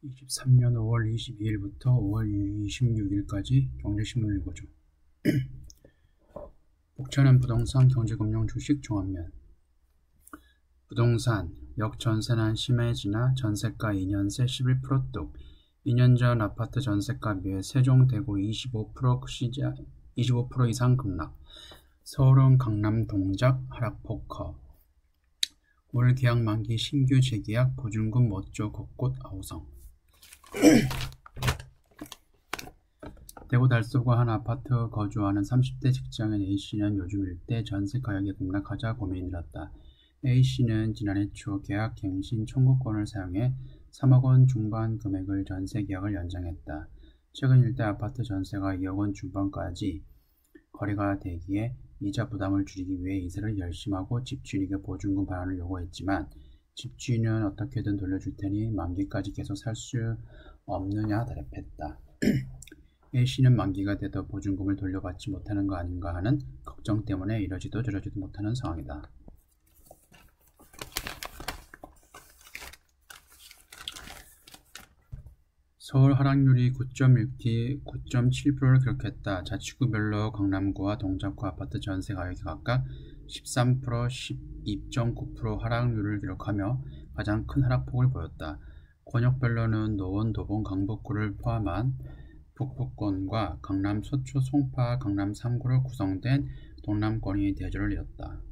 23년 5월 22일부터 5월 26일까지 경제신문 읽어줘. 복잡한 부동산, 경제금융, 주식 종합면. 부동산, 역전세난 심해지나 전세가 2년새 11% 뚝. 2년 전 아파트 전세가 비해 세종, 대구 25% 이상 급락. 서울은 강남 동작 하락폭 커. 올 계약 만기 신규 재계약 보증금 못줘 곳곳 아우성. 대구 달서구 한 아파트 거주하는 30대 직장인 A씨는 요즘 일대 전세 가격이 급락하자 고민이 늘었다. A씨는 지난해 초 계약 갱신 청구권을 사용해 3억 원 중반 금액을 전세 계약을 연장했다. 최근 일대 아파트 전세가 2억 원 중반까지 거래가 되기에 이자 부담을 줄이기 위해 이사를 열심하고 집주인에게 보증금 반환을 요구했지만 집주인은 어떻게든 돌려줄 테니 만기까지 계속 살 수 없느냐 대답했다. A씨는 만기가 돼도 보증금을 돌려받지 못하는 거 아닌가 하는 걱정 때문에 이러지도 저러지도 못하는 상황이다. 서울 하락률이 9.7%를 기록했다. 자치구별로 강남구와 동작구 아파트 전세 가격이 각각 13%, 12.9% 하락률을 기록하며 가장 큰 하락폭을 보였다. 권역별로는 노원, 도봉, 강북구를 포함한 북부권과 강남, 서초, 송파, 강남 3구로 구성된 동남권이 대조를 이뤘다.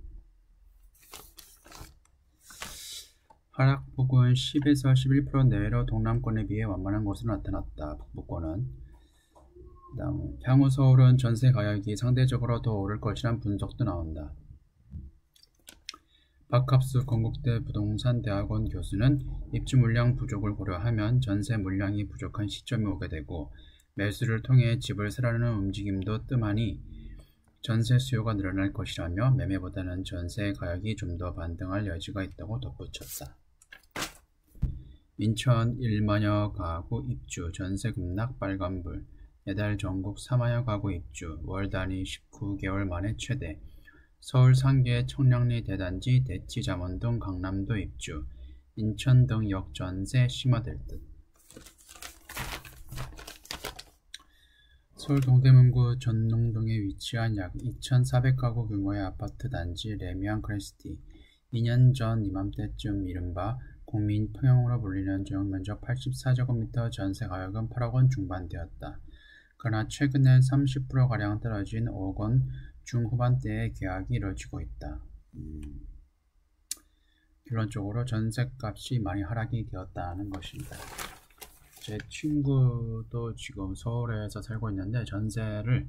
하락폭은 10에서 11% 내외로 동남권에 비해 완만한 것으로 나타났다. 북부권은. 향후 서울은 전세 가격이 상대적으로 더 오를 것이란 분석도 나온다. 박합수 건국대 부동산대학원 교수는 입주 물량 부족을 고려하면 전세 물량이 부족한 시점이 오게 되고 매수를 통해 집을 사려는 움직임도 뜸하니 전세 수요가 늘어날 것이라며 매매보다는 전세 가격이 좀 더 반등할 여지가 있다고 덧붙였다. 인천 1만여 가구 입주, 전세 급락 빨간불. 매달 전국 4만여 가구 입주, 월 단위 19개월 만에 최대. 서울 상계 청량리 대단지, 대치 잠원 등 강남도 입주, 인천 등 역전세 심화될 듯. 서울 동대문구 전농동에 위치한 약 2,400가구 규모의 아파트 단지 레미안 크레스티. 2년 전 이맘때쯤 이른바 국민 평형으로 불리는 지역면적 84제곱미터 전세 가격은 8억 원 중반대였다. 그러나 최근에 30%가량 떨어진 5억 원 중후반대의 계약이 이뤄지고 있다. 결론적으로 전세값이 많이 하락이 되었다는 것입니다. 제 친구도 지금 서울에서 살고 있는데 전세를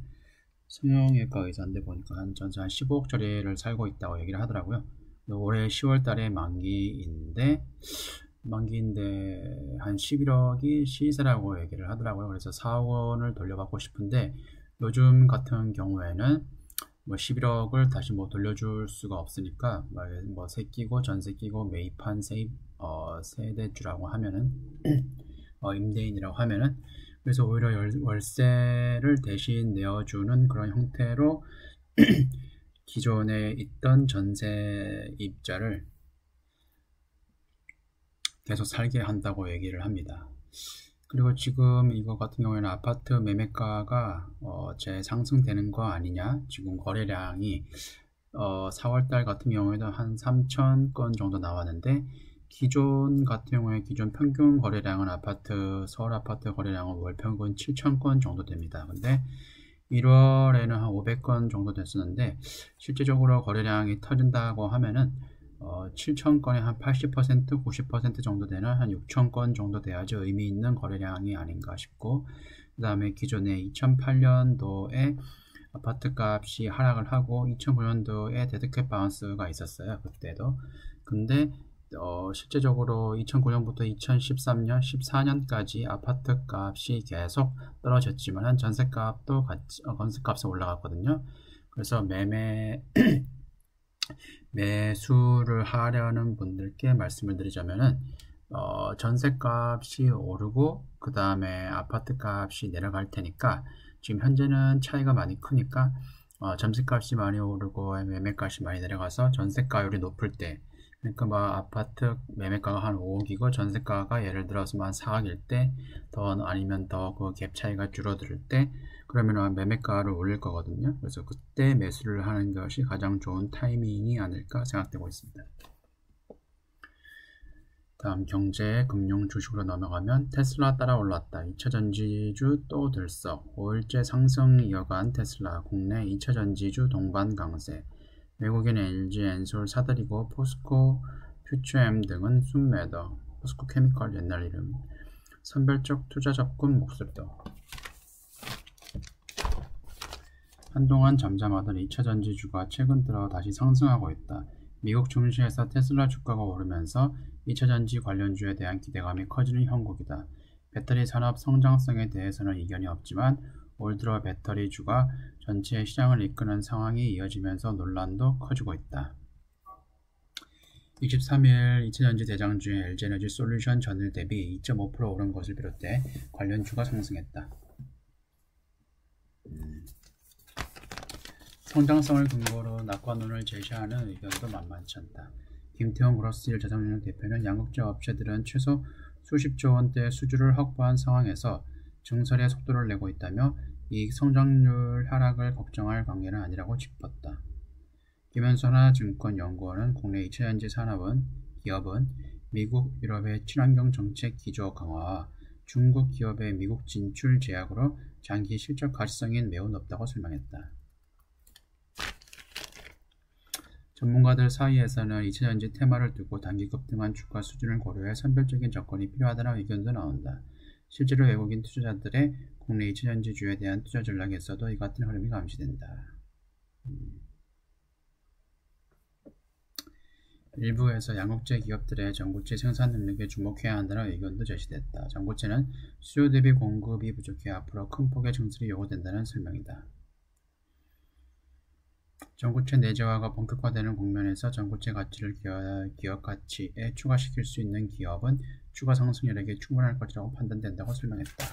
성형외과 의사인데 보니까 전세 한 15억짜리를 살고 있다고 얘기를 하더라고요. 올해 10월 달에 만기인데 한 11억이 시세라고 얘기를 하더라고요. 그래서 4억 원을 돌려받고 싶은데 요즘 같은 경우에는 11억을 다시 돌려줄 수가 없으니까 세 끼고 전세 끼고 매입한 세대주라고 하면은 임대인이라고 하면은 그래서 오히려 월세를 대신 내어주는 그런 형태로 기존에 있던 전세입자를 계속 살게 한다고 얘기를 합니다. 그리고 지금 이거 같은 경우에는 아파트 매매가가 재상승되는 거 아니냐. 지금 거래량이 4월달 같은 경우에도 한 3,000건 정도 나왔는데 기존 같은 경우에 기존 평균 거래량은 서울 아파트 거래량은 월 평균 7,000건 정도 됩니다. 근데 1월에는 한 500건 정도 됐었는데 실제적으로 거래량이 터진다고 하면은 7,000건에 한 80%, 90% 정도 되는 한 6,000건 정도 돼야지 의미 있는 거래량이 아닌가 싶고, 그 다음에 기존에 2008년도에 아파트 값이 하락을 하고 2009년도에 데드캣 바운스가 있었어요. 그때도. 근데 실제적으로 2009년부터 2013년, 14년까지 아파트 값이 계속 떨어졌지만 전세값도 건세값이 올라갔거든요. 그래서 매수를 하려는 분들께 말씀을 드리자면은 전세값이 오르고 그 다음에 아파트 값이 내려갈 테니까 지금 현재는 차이가 많이 크니까 전세값이 많이 오르고 매매값이 많이 내려가서 전세가율이 높을 때 그러니까 뭐 아파트 매매가가 한 5억이고 전세가가 예를 들어서 한 4억일 때, 더 아니면 더 그 갭 차이가 줄어들 때, 그러면 매매가를 올릴 거거든요. 그래서 그때 매수를 하는 것이 가장 좋은 타이밍이 아닐까 생각되고 있습니다. 다음 경제, 금융, 주식으로 넘어가면 테슬라 따라 올랐다. 2차전지주 또 들썩. 5일째 상승 이어간 테슬라. 국내 2차전지주 동반 강세. 외국인 LG 엔솔 사들이고 포스코, 퓨처엠 등은 순매도. 포스코 케미컬 옛날 이름. 선별적 투자 접근 목소리도. 한동안 잠잠하던 2차전지주가 최근 들어 다시 상승하고 있다. 미국 증시에서 테슬라 주가가 오르면서 2차전지 관련주에 대한 기대감이 커지는 형국이다. 배터리 산업 성장성에 대해서는 이견이 없지만 올 들어 배터리주가 전체 시장을 이끄는 상황이 이어지면서 논란도 커지고 있다. 23일 2차전지 대장주인 LG에너지 솔루션 전일 대비 2.5% 오른 것을 비롯해 관련주가 상승했다. 성장성을 근거로 낙관론을 제시하는 의견도 만만치 않다. 김태형 그로스힐 자산운용 대표는 양극재 업체들은 최소 수십조 원대의 수주를 확보한 상황에서 증설의 속도를 내고 있다며 이익 성장률 하락을 걱정할 관계는 아니라고 짚었다. 김현수 하나증권연구원은 국내 2차전지 기업은 미국, 유럽의 친환경 정책 기조 강화와 중국 기업의 미국 진출 제약으로 장기 실적 가시성이 매우 높다고 설명했다. 전문가들 사이에서는 2차전지 테마를 두고 단기 급등한 주가 수준을 고려해 선별적인 접근이 필요하다는 의견도 나온다. 실제로 외국인 투자자들의 국내 2차전지주에 대한 투자 전략에서도 이 같은 흐름이 감지된다. 일부에서 양극재 기업들의 전고체 생산 능력에 주목해야 한다는 의견도 제시됐다. 전고체는 수요 대비 공급이 부족해 앞으로 큰 폭의 증설이 요구된다는 설명이다. 전고체 내재화가 본격화되는 국면에서 전고체 가치를 기업 가치에 추가시킬 수 있는 기업은 추가 상승 여력이 충분할 것이라고 판단된다고 설명했다.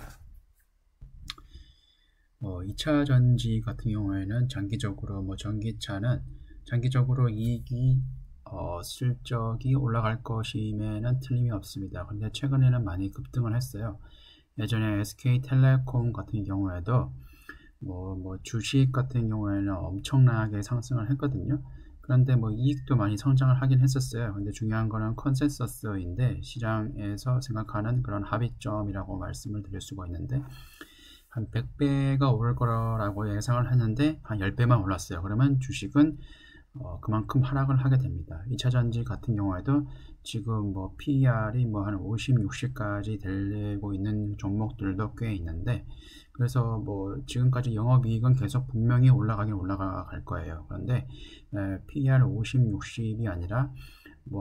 2차 전지 같은 경우에는 장기적으로 전기차는 장기적으로 이익이 실적이 올라갈 것임에는 틀림이 없습니다. 그런데 최근에는 많이 급등을 했어요. 예전에 SK텔레콤 같은 경우에도 주식 같은 경우에는 엄청나게 상승을 했거든요. 그런데 이익도 많이 성장을 하긴 했었어요. 근데 중요한 거는 컨센서스인데 시장에서 생각하는 그런 합의점이라고 말씀을 드릴 수가 있는데 한 100배가 오를 거라고 예상을 했는데 한 10배만 올랐어요. 그러면 주식은 그만큼 하락을 하게 됩니다. 2차전지 같은 경우에도 지금 PER이 한 50, 60까지 되고 있는 종목들도 꽤 있는데 그래서 지금까지 영업이익은 계속 분명히 올라갈 거예요. 그런데 PER 50, 60이 아니라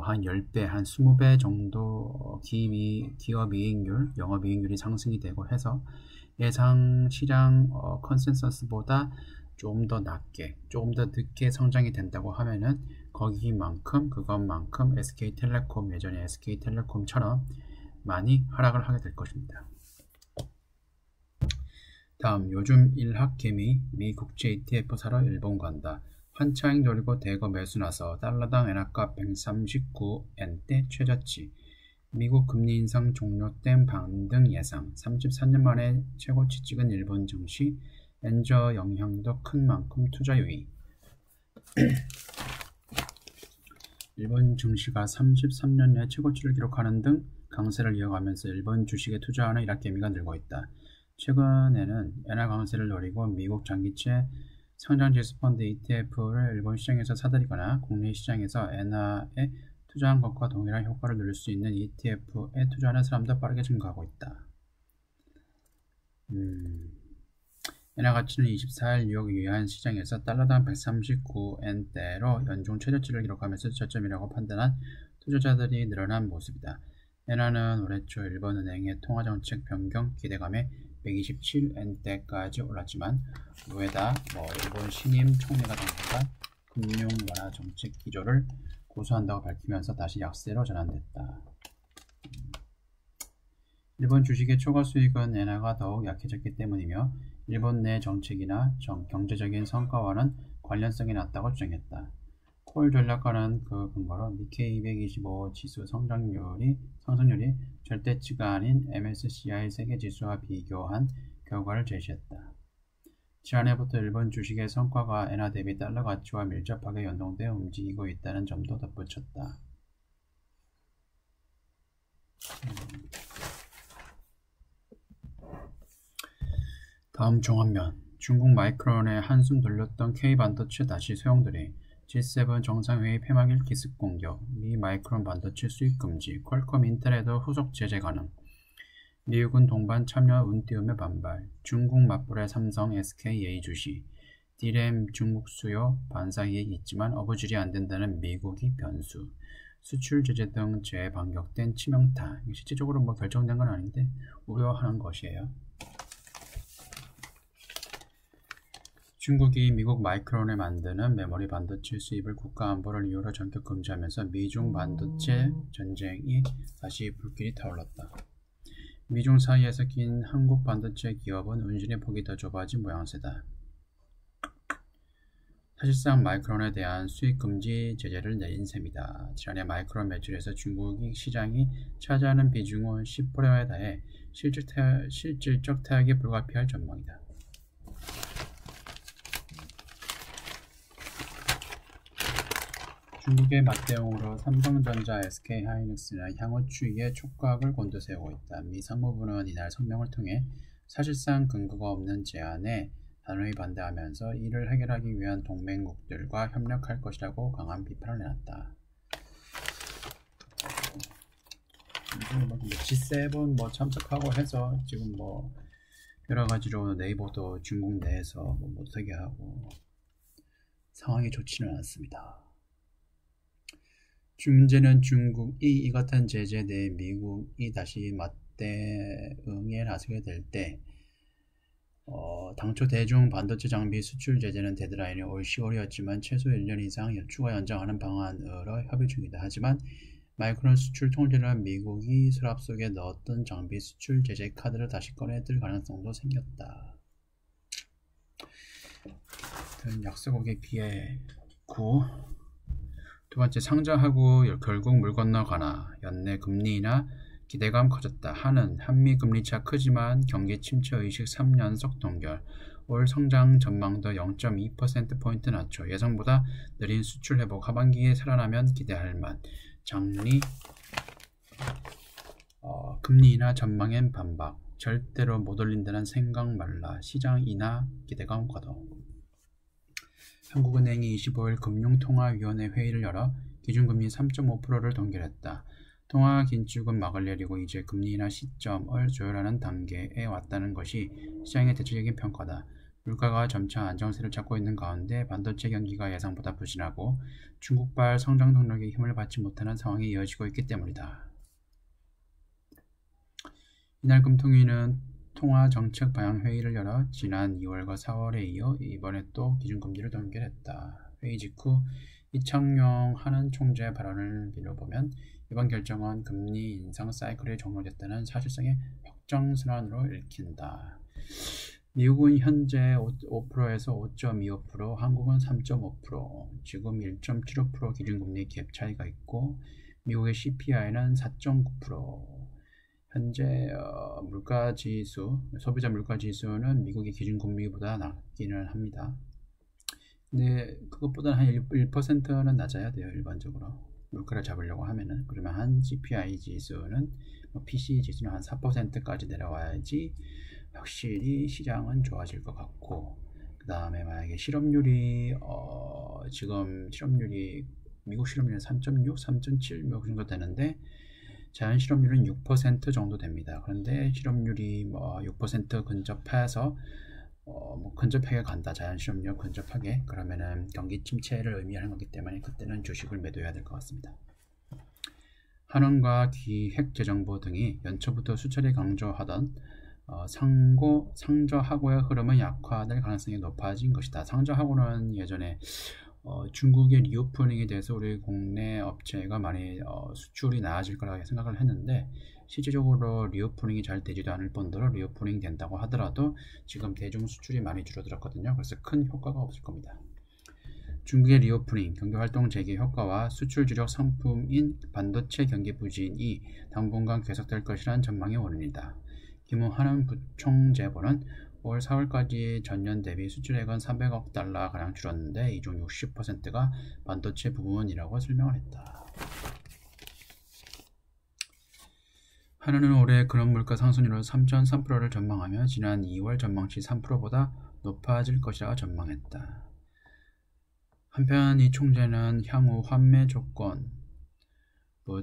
한 10배, 한 20배 정도 기업이익률, 영업이익률이 상승이 되고 해서 예상 시장 컨센서스보다 조금 더 낮게, 조금 더 늦게 성장이 된다고 하면은 그것만큼 SK텔레콤, 예전에 SK텔레콤처럼 많이 하락을 하게 될 것입니다. 다음, 요즘 일학개미 미 국제 ETF 사러 일본 간다. 환차익 노리고 대거 매수 나서 달러당 엔화값 139엔대 최저치. 미국 금리 인상 종료된 반등 예상. 34년 만에 최고치 찍은 일본 증시. 엔저 영향도 큰 만큼 투자 유의. 일본 증시가 33년 내 최고치를 기록하는 등 강세를 이어가면서 일본 주식에 투자하는 일학개미가 늘고 있다. 최근에는 엔화 강세를 노리고 미국 장기채 상장지수 펀드 ETF를 일본 시장에서 사들이거나 국내 시장에서 엔화에 투자한 것과 동일한 효과를 누릴 수 있는 ETF에 투자하는 사람도 빠르게 증가하고 있다. 엔화 가치는 24일 뉴욕 위안 시장에서 달러당 139엔대로 연중 최저치를 기록하면서 저점이라고 판단한 투자자들이 늘어난 모습이다. 엔화는 올해 초 일본은행의 통화정책 변경 기대감에 127엔대까지 올랐지만 우에다 일본 신임 총리가 당분간 금융 완화 정책 기조를 고수한다고 밝히면서 다시 약세로 전환됐다. 일본 주식의 초과 수익은 엔화가 더욱 약해졌기 때문이며 일본 내 정책이나 경제적인 성과와는 관련성이 낮다고 주장했다. 콜 전략가는 그 근거로 니케이 225 지수 상승률이 절대치가 아닌 MSCI 세계 지수와 비교한 결과를 제시했다. 지난해부터 일본 주식의 성과가 엔화 대비 달러 가치와 밀접하게 연동되어 움직이고 있다는 점도 덧붙였다. 다음 종합면. 중국 마이크론에 한숨 돌렸던 K반도체 다시 소용돌이. G7 정상회의 폐막일 기습 공격. 미 마이크론 반도체 수입 금지. 퀄컴 인텔에도 후속 제재 가능. 미국은 동반 참여 운띄움에 반발. 중국 맞불의 삼성, SK 예의주시. D램 중국 수요 반사 이익 있지만 어부질이 안 된다는 미국이 변수. 수출 제재 등 재반격된 치명타. 실질적으로 뭐 결정된 건 아닌데 우려하는 것이에요. 중국이 미국 마이크론에 만드는 메모리 반도체 수입을 국가안보를 이유로 전격 금지하면서 미중 반도체 전쟁이 다시 불길이 타올랐다. 미중 사이에서 낀 한국 반도체 기업은 운신의 폭이 더 좁아진 모양새다. 사실상 마이크론에 대한 수입 금지 제재를 내린 셈이다. 지난해 마이크론 매출에서 중국이 시장이 차지하는 비중은 10%에 달해 실질적 타격이 불가피할 전망이다. 중국의 맞대응으로 삼성전자, SK하이닉스는 향후 추이에 촉각을 곤두세우고 있다. 미 상무부는 이날 성명을 통해 사실상 근거가 없는 제안에 단호히 반대하면서 이를 해결하기 위한 동맹국들과 협력할 것이라고 강한 비판을 내놨다. G7 참석하고 해서 지금 여러 가지로 네이버도 중국 내에서 못하게 하고 상황이 좋지는 않습니다. 문제는 중국이 이 같은 제재 내에 미국이 다시 맞대응에 나서게 될 때 당초 대중 반도체 장비 수출 제재는 데드라인이 올 10월이었지만 최소 1년 이상 추가 연장하는 방안으로 협의 중이다. 하지만 마이크론 수출 통제를 미국이 서랍 속에 넣었던 장비 수출 제재 카드를 다시 꺼내들 가능성도 생겼다. 약소국에 비해 9. 두 번째, 상장하고 결국 물 건너가나. 연내 금리나 기대감 커졌다. 한미 금리차 크지만 경기 침체 의식 3연속 동결. 올 성장 전망도 0.2%포인트 낮춰. 예상보다 느린 수출 회복. 하반기에 살아나면 기대할 만. 장리 금리나 전망엔 반박. 절대로 못 올린다는 생각 말라. 시장 인하 기대감 거둬. 한국은행이 25일 금융통화위원회 회의를 열어 기준금리 3.5%를 동결했다. 통화 긴축은 막을 내리고 이제 금리 인하 시점을 조율하는 단계에 왔다는 것이 시장의 대체적인 평가다. 물가가 점차 안정세를 찾고 있는 가운데 반도체 경기가 예상보다 부진하고 중국발 성장 동력의 힘을 받지 못하는 상황이 이어지고 있기 때문이다. 이날 금통위는 통화정책 방향 회의를 열어 지난 2월과 4월에 이어 이번에 또 기준금리를 동결했다. 회의 직후 이창용 한은 총재 발언을 빌어보면 이번 결정은 금리 인상 사이클이 종료됐다는 사실상의 확정선언으로 읽힌다. 미국은 현재 5%에서 5.25%, 한국은 3.5%, 지금 1.75% 기준금리 갭 차이가 있고 미국의 CPI는 4.9%. 현재 물가지수, 소비자 물가지수는 미국의 기준금리보다 낮기는 합니다. 근데 그것보다는 한 1%는 낮아야 돼요. 일반적으로 물가를 잡으려고 하면은. 그러면 한 CPI 지수는 PC 지수는 한 4%까지 내려와야지 확실히 시장은 좋아질 것 같고, 그 다음에 만약에 실업률이 지금 미국 실업률은 3.6, 3.7 그 정도 되는데 자연 실업률은 6% 정도 됩니다. 그런데 실업률이 6% 근접해서 근접하게 간다. 자연 실업률 근접하게. 그러면은 경기 침체를 의미하는 거기 때문에 그때는 주식을 매도해야 될 것 같습니다. 한원과 기획재정부 등이 연초부터 수차례 강조하던 상저하고의 흐름은 약화될 가능성이 높아진 것이다. 상저하고는 예전에 중국의 리오프닝에 대해서 우리 국내 업체가 많이 수출이 나아질 거라고 생각을 했는데 실질적으로 리오프닝이 잘 되지도 않을 뿐더러 리오프닝 된다고 하더라도 지금 대중 수출이 많이 줄어들었거든요. 그래서 큰 효과가 없을 겁니다. 중국의 리오프닝, 경제활동 재개 효과와 수출 주력 상품인 반도체 경기 부진이 당분간 계속될 것이란 전망의 원인이다. 김우한 부총재보는 올 4월까지 전년 대비 수출액은 300억 달러가량 줄었는데 이 중 60%가 반도체 부문이라고 설명을 했다. 한은은 올해 근원물가 상승률을 3.3%를 전망하며 지난 2월 전망치 3%보다 높아질 것이라고 전망했다. 한편 이 총재는 향후 환매 조건,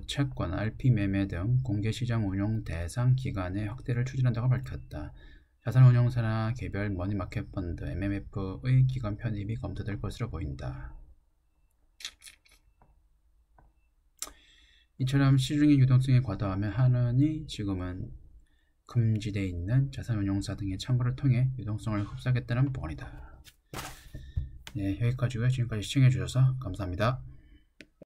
채권, RP 매매 등 공개시장 운용 대상 기간의 확대를 추진한다고 밝혔다. 자산운용사나 개별 머니마켓 펀드, MMF의 기관 편입이 검토될 것으로 보인다. 이처럼 시중의 유동성이 과다하면 한은이 지금은 금지되어 있는 자산운용사 등의 창구를 통해 유동성을 흡수하겠다는 보관이다. 네, 여기까지고요. 지금까지 시청해주셔서 감사합니다.